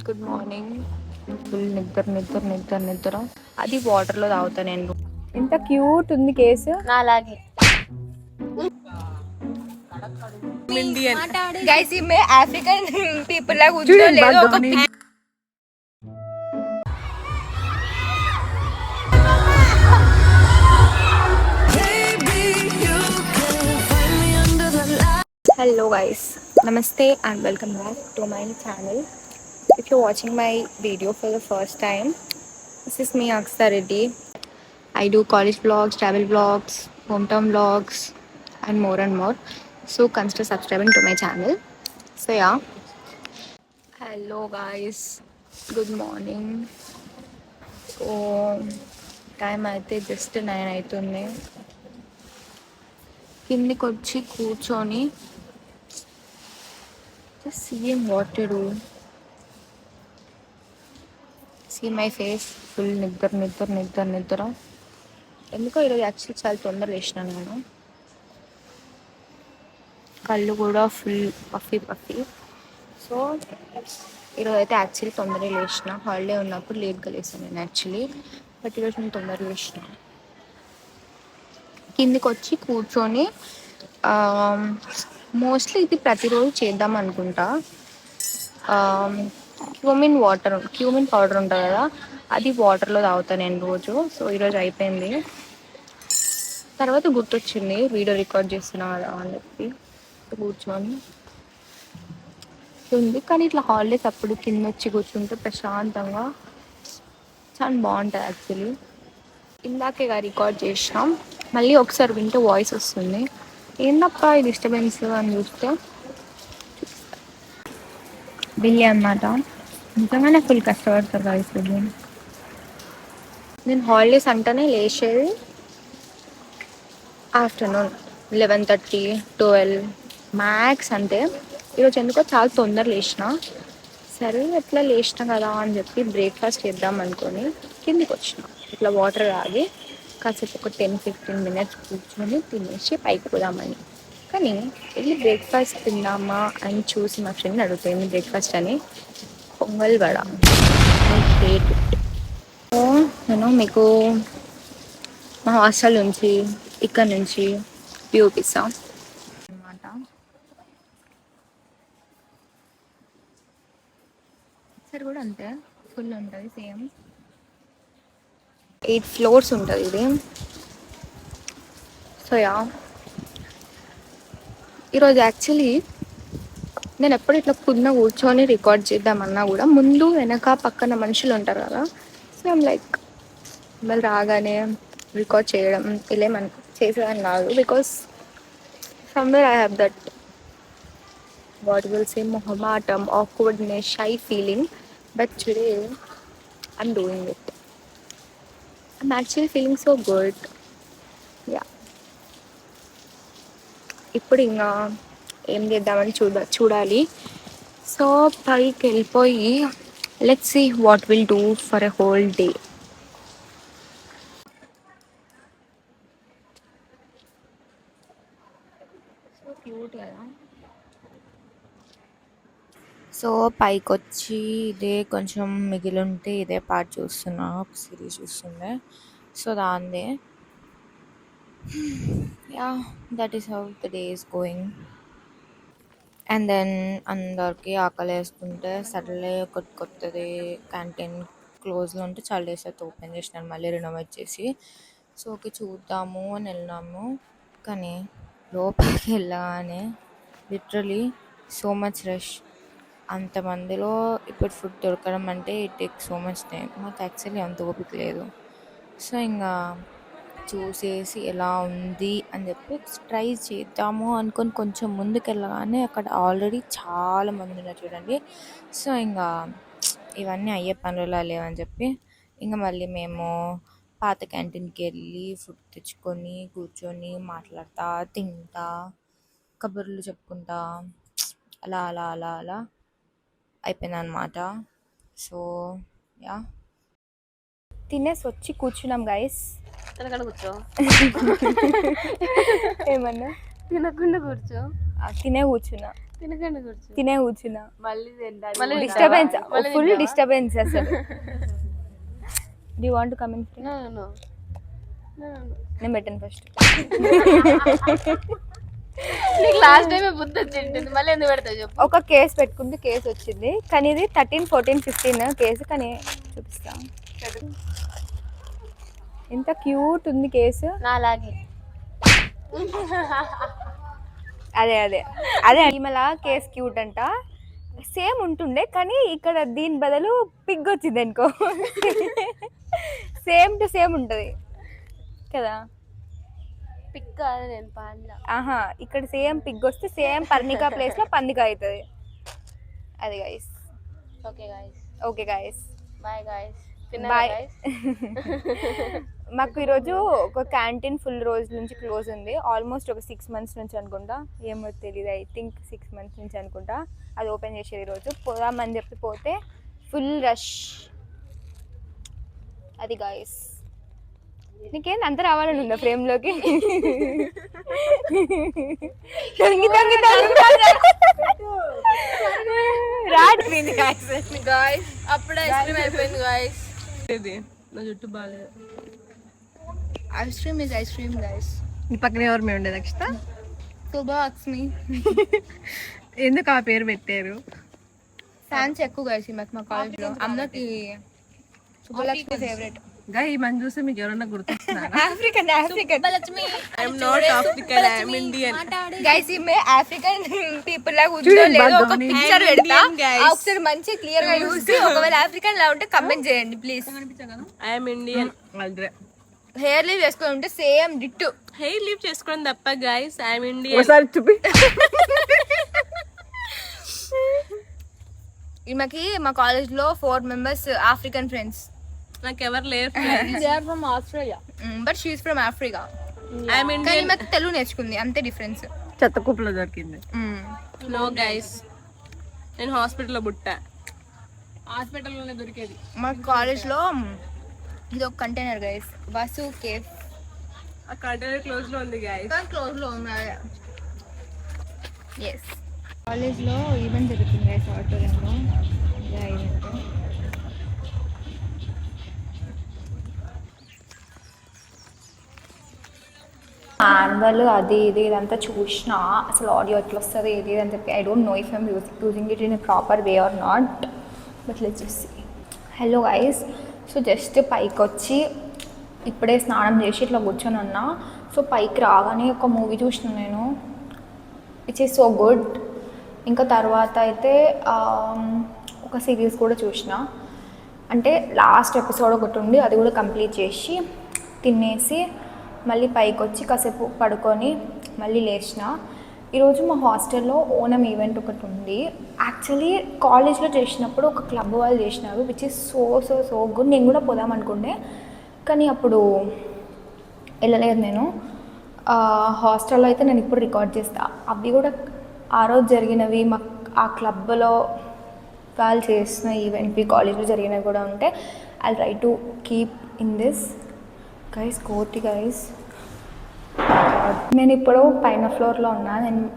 Good morning. Full నిద్ర. అది వాటర్లో తాగుతా నేను. ఎంత క్యూట్ ఉంది కేసు. నాలాగే గైస్ ఈమె ఆఫ్రికన్ పీపుల్ లాగా ఉందో లేదో ఒక Hello guys, Namaste and welcome back to my channel. If you're watching my video for the first time, this is me Aksa Reddy. I do college vlogs, travel vlogs, hometown vlogs and more. So consider subscribing to my channel. So yeah. Hello guys, good morning. So time అయితే just 9 అవుతుంది. కిందికి వచ్చి కూర్చొని just seeing what to do. See my face, full నిద్ర. ఎందుకో ఈరోజు actually చాలా తొందరగా లేచిన నేను. కళ్ళు కూడా ఫుల్ పఫీ. సో ఈరోజు అయితే యాక్చువల్లీ తొందరగా లేచిన. హాలిడే ఉన్నప్పుడు లేట్గా లేసాను నేను యాక్చువల్లీ. బట్ ఈరోజు నేను తొందరగా లేచిన. కిందికి వచ్చి కూర్చొని మోస్ట్లీ ఇది ప్రతిరోజు చేద్దాం అనుకుంటా. క్యూమిన్ పౌడర్ ఉంటుంది కదా, అది వాటర్లో తాగుతాను నేను రోజు. సో ఈరోజు అయిపోయింది. తర్వాత గుర్తొచ్చింది వీడియో రికార్డ్ చేస్తున్నా కదా అని చెప్పి కూర్చొని ఉంది. కానీ ఇట్లా హాలిడేస్ అప్పుడు కింద వచ్చి కూర్చుంటే ప్రశాంతంగా చాలా బాగుంటుంది యాక్చువల్లీ. ఇందాకే రికార్డ్ చేసినాం, మళ్ళీ ఒకసారి వింటే వాయిస్ వస్తుంది. ఏందప్ప ఈ డిస్టర్బెన్స్ అని చూస్తే బిల్లి అన్నమాట. నిజంగానే ఫుల్ కష్టపడతారు వాయిస్ బిల్లి. నేను హాలిడేస్ అంటేనే లేచేది ఆఫ్టర్నూన్ 11:30, 12 మ్యాక్స్. అంటే ఈరోజు ఎందుకో చాలా తొందర లేచిన. సరే ఎట్లా లేచిన కదా అని చెప్పి బ్రేక్ఫాస్ట్ చేద్దాం అనుకొని కిందికి వచ్చిన. ఇట్లా వాటర్ తాగి కాసేపు ఒక 10-15 మినిట్స్ కూర్చొని తినేసి పైకి పోదామని. కానీ వెళ్ళి బ్రేక్ఫాస్ట్ తిందామా అని చూసి మా ఫ్రెండ్ అడుగుతాయి బ్రేక్ఫాస్ట్ అని. Pongal vada. I hate it. So నేను మీకు మా హాస్టల్ నుంచి ఇక్కడ నుంచి వ్యూ ఇస్తాం అన్నమాట. సరే కూడా అంతే ఫుల్ ఉంటుంది. సేమ్ 8 floors ఉంటుంది ఇది. సో యా, ఈరోజు యాక్చువల్లీ నేను ఎప్పుడు ఇట్లా పున్న కూర్చొని రికార్డ్ చేద్దామన్నా కూడా ముందు వెనక పక్కన మనుషులు ఉంటారు కదా. సో ఐమ్ లైక్ మళ్ళీ రాగానే రికార్డ్ చేయడం ఇలా ఏమని చేసేదని కాదు. Because somewhere I have that what will say మొహమాటం, awkwardness, shy feeling. But today I'm doing it. I'm actually feeling so good. Yeah. ఇప్పుడు ఇంకా ఏం చేద్దామని చూడాలి. సో పైకి వెళ్ళిపోయి let's see what will do for a whole day. So cute కదా. So పైకి వచ్చి ఇదే కొంచెం మిగిలి ఉంటే ఇదే పార్ట్ చూస్తున్నా, ఒక సిరీస్ చూస్తుండే. సో దాందే yeah, that is how the day is going. And then అందరికి ఆకలి వేస్తుంటే సడన్లీ కొత్తది క్యాంటీన్ క్లోజ్లో ఉంటే చాలా డేస్ అయితే ఓపెన్ చేసినాను మళ్ళీ రినోవేట్ చేసి. సో ఓకే చూద్దాము అని వెళ్ళినాము. కానీ లోపలికి వెళ్ళగానే లిటరలీ సో మచ్ రష్. అంతమందిలో ఇప్పుడు ఫుడ్ దొరకడం అంటే it take so much time. మాకు యాక్చువల్లీ అంత ఓపిక లేదు. సో ఇంకా చూసేసి ఎలా ఉంది అని చెప్పి ట్రై చేద్దాము అనుకొని కొంచెం ముందుకు వెళ్ళగానే అక్కడ ఆల్రెడీ చాలా మంది ఉన్నారు చూడండి. సో ఇంకా ఇవన్నీ అయ్యే పనులు లేవని చెప్పి ఇంకా మళ్ళీ మేము పాత క్యాంటీన్కి వెళ్ళి ఫుడ్ తెచ్చుకొని కూర్చొని మాట్లాడుతూ తింటా కబుర్లు చెప్పుకుంటా అలా అలా అలా అలా అయిపోయింది అనమాట. సో యా, తినేసి వచ్చి కూర్చున్నాం గైస్. తినకుండా కూర్చో. ఏమన్నా తినకుండా కూర్చో. తినే కూర్చున్నా. తినకండి కూర్చో. తినే కూర్చున్నా. మళ్ళీ డిస్టర్బెన్స్, ఫుల్ డిస్టర్బెన్స్ అసలు. Do you want to come in? No. నేను పెట్టాను ఫస్ట్. నీకు లాస్ట్ టైం బుద్ధి వచ్చింటుంది, మళ్ళీ ఎందుకు పెడతావు చెప్పు. ఒక కేసు పెట్టుకుంటే కేసు వచ్చింది, కానీ ఇది 13, 14, 15 కేసు. కానీ చూపిస్తా, ఎంత క్యూట్ ఉంది కేసు. నాలాగే. అదే ఈమెల కేసు క్యూట్ అంట. సేమ్ ఉంటుండే, కానీ ఇక్కడ దీని బదులు పిగ్ వచ్చింది అనుకో. సేమ్ టు సేమ్ ఉంటది కదా. పిక్ కాదు, నేను పాండా. ఆహా, ఇక్కడ సేమ్ పిగ్ వస్తే సేమ్ పర్ణికా ప్లేస్ లో పందిక అవుతుంది. అది guys. Okay guys, bye guys. Bye. మాకు ఈరోజు ఒక క్యాంటీన్ ఫుల్ రోజు నుంచి క్లోజ్ ఉంది. ఆల్మోస్ట్ ఒక 6 months నుంచి అనుకుంటా, ఏమో తెలియదు. ఐ థింక్ 6 months నుంచి అనుకుంటా. అది ఓపెన్ చేసేది ఈరోజు. పోదామని చెప్పి పోతే ఫుల్ రష్. అది గైస్. నీకేం అంత రావాలని ఉందా ఫ్రేమ్లోకి? రాట్లేదు గాయ్స్, అప్పుడే ఐస్ క్రీమ్ అయిపోయింది గాయ్స్. నా జుట్టు బాగాలేదు. Ice cream is ice cream guys. ఈ పక్కన ఎవరు మేము ఉండేది అక్షత? శుభలక్ష్మి. ఎందుకు ఆ పేరు పెట్టారు? ఫ్యాన్స్ ఎక్కువ గైస్ మా కాలేజ్లో. అందరికి శుభలక్ష్మి ఫేవరెట్. గా ఈ మన చూసి మీకు ఎవరన్నా గుర్తొస్తున్నారు? African I'm not African, I'm Indian. Guys, ఈమె ఆఫ్రికన్ పీపుల్ లా కూర్చోలేదు. ఒక పిక్చర్ పెడతా, ఒకసారి మంచి క్లియర్ గా చూసి ఒకవేళ ఆఫ్రికన్ లా ఉంటే కమెంట్ చేయండి please. I'm Indian. Hair leave వేసుకొని ఉంటే సేమ్ డిట్టు. హెయిర్ లీవ్ చేసుకోవడం తప్ప గైస్, ఐఎమ్ ఇండియన్. ఒకసారి చూపి. ఈమెకి మా కాలేజ్ లో 4 members ఆఫ్రికన్ ఫ్రెండ్స్. నాకు ఎవరు లేరు. They are from Australia. But she's from Africa. I'm కానీ ఇండియన్. ఈమెకి తెలుగు నేర్చుకుంది, అంతే డిఫరెన్స్. చెత్త కుప్పలో దొరికింది. నో గైస్, నేను హాస్పిటల్లో పుట్టా. హాస్పిటల్లోనే దొరికేది. మా కాలేజ్ లో ఇది ఒక కంటైనర్ గైస్, బస్సు కేఫ్. ఆ కంటైనర్ క్లోజ్ లో ఉంది గైస్. క్లోజ్ లో ఉన్నాయి. ఎస్, కాలేజ్ లో ఈవెంట్ జరుగుతుంది గైస్, ఆడిటోరియంలో. ఈవెంట్ మాన్యువల్ అది ఇది ఇదంతా చూసినా అసలు ఆడియో ఎట్లా వస్తుంది ఇది అని చెప్పి. I don't know if I'm using it in a proper way or not, but let's just see. Hello guys, so just పైకి వచ్చి ఇప్పుడే స్నానం చేసి ఇట్లా కూర్చొని ఉన్నా. సో పైకి రాగానే ఒక మూవీ చూసిన నేను, విచ్ ఈస్ సో గుడ్. ఇంకా తర్వాత అయితే ఒక సిరీస్ కూడా చూసిన. అంటే లాస్ట్ ఎపిసోడ్ ఒకటి ఉండి అది కూడా కంప్లీట్ చేసి తినేసి మళ్ళీ పైకి వచ్చి కాసేపు పడుకొని మళ్ళీ లేచిన. ఈరోజు మా హాస్టల్లో ఓనం ఈవెంట్ ఒకటి ఉంది. యాక్చువల్లీ కాలేజ్లో చేసినప్పుడు ఒక క్లబ్ వాళ్ళు చేసినారు, విచ్ ఈస్ సో గుడ్. నేను కూడా పోదాం అనుకుంటే, కానీ అప్పుడు వెళ్ళలేదు నేను. హాస్టల్లో అయితే నేను ఇప్పుడు రికార్డ్ చేస్తా. అవి కూడా ఆ రోజు జరిగినవి, మా ఆ క్లబ్లో వాళ్ళు చేసిన ఈవెంట్వి కాలేజ్లో జరిగినవి కూడా ఉంటే I try to keep in this. Guys, కోతి గైస్, నేను ఇప్పుడు పైన ఫ్లోర్లో ఉన్నా.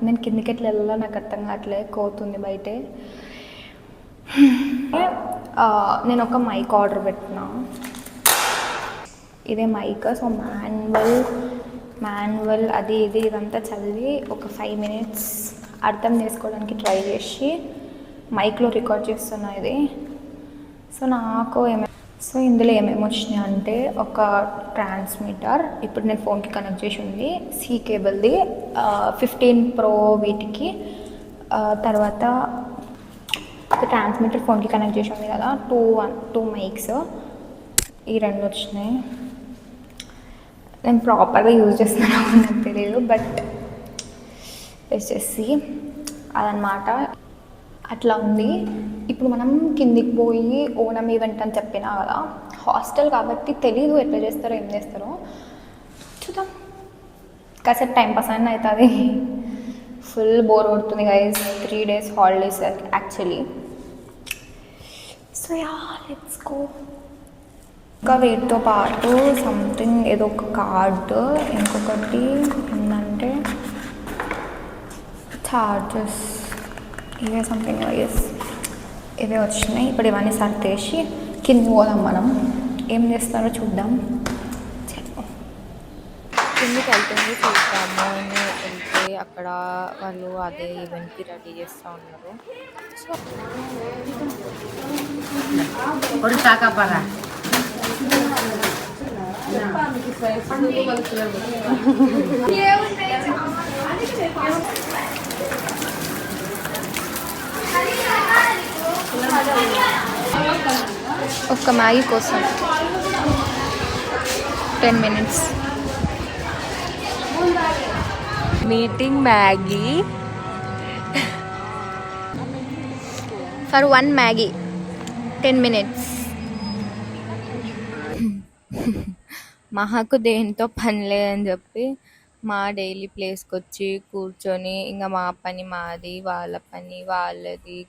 నేను కిందికి ఎట్లా వెళ్ళాలో నాకు అర్థం కావట్లే, కోతుంది బయటే. నేను ఒక మైక్ ఆర్డర్ పెట్టినా. ఇదే మైక్. సో మాన్యువల్ అది ఇది ఇదంతా చదివి ఒక 5 minutes అర్థం చేసుకోవడానికి ట్రై చేసి మైక్లో రికార్డ్ చేస్తున్నా ఇది. సో ఇందులో ఏమేమి వచ్చినాయి అంటే, ఒక ట్రాన్స్మిటర్ ఇప్పుడు నేను ఫోన్కి కనెక్ట్ చేసి ఉంది, సి కేబుల్ది, 15 Pro వీటికి. తర్వాత ఒక ట్రాన్స్మిటర్ ఫోన్కి కనెక్ట్ చేసి ఉంది కదా, 2 మైక్స్, ఈ 2 వచ్చినాయి. నేను ప్రాపర్గా యూజ్ చేస్తున్నాను నాకు తెలియదు, బట్ వచ్చేసి అదనమాట. అట్లా ఉంది. ఇప్పుడు మనం కిందికి పోయి ఓనం ఈవెంట్ అని చెప్పినా కదా, హాస్టల్ కాబట్టి తెలీదు ఎట్లా చేస్తారో ఏం చేస్తారో, చూద్దాం. కాసేపు టైంపాస్ అయినా అవుతుంది. ఫుల్ బోర్ కొడుతుంది guys. 3 days holidays actually. So yeah, let's go. ఇంకా వీటితో పాటు సంథింగ్ ఏదో ఒక కార్డు, ఇంకొకటి ఏంటంటే ఛార్జెస్. ఇవే సంథింగ్ ఎస్ ఇవే వచ్చినాయి. ఇప్పుడు ఇవన్నీ సర్దేసి కింద పోదాం. మనం ఏం చేస్తారో చూద్దాం. కిందికి వెళ్తుంది చూద్దాము అని వెళ్తే అక్కడ వాళ్ళు అదే ఈవెంట్కి రెడీ చేస్తూ ఉన్నారు. ఒక్క మ్యాగీ కోసం 10 minutes. Meeting Maggi for 1 Maggi 10 minutes. మాకు దేంతో పని లేదని చెప్పి మా డైలీ ప్లేస్కి వచ్చి కూర్చొని ఇంకా మా పని మాది, వాళ్ళ పని వాళ్ళది.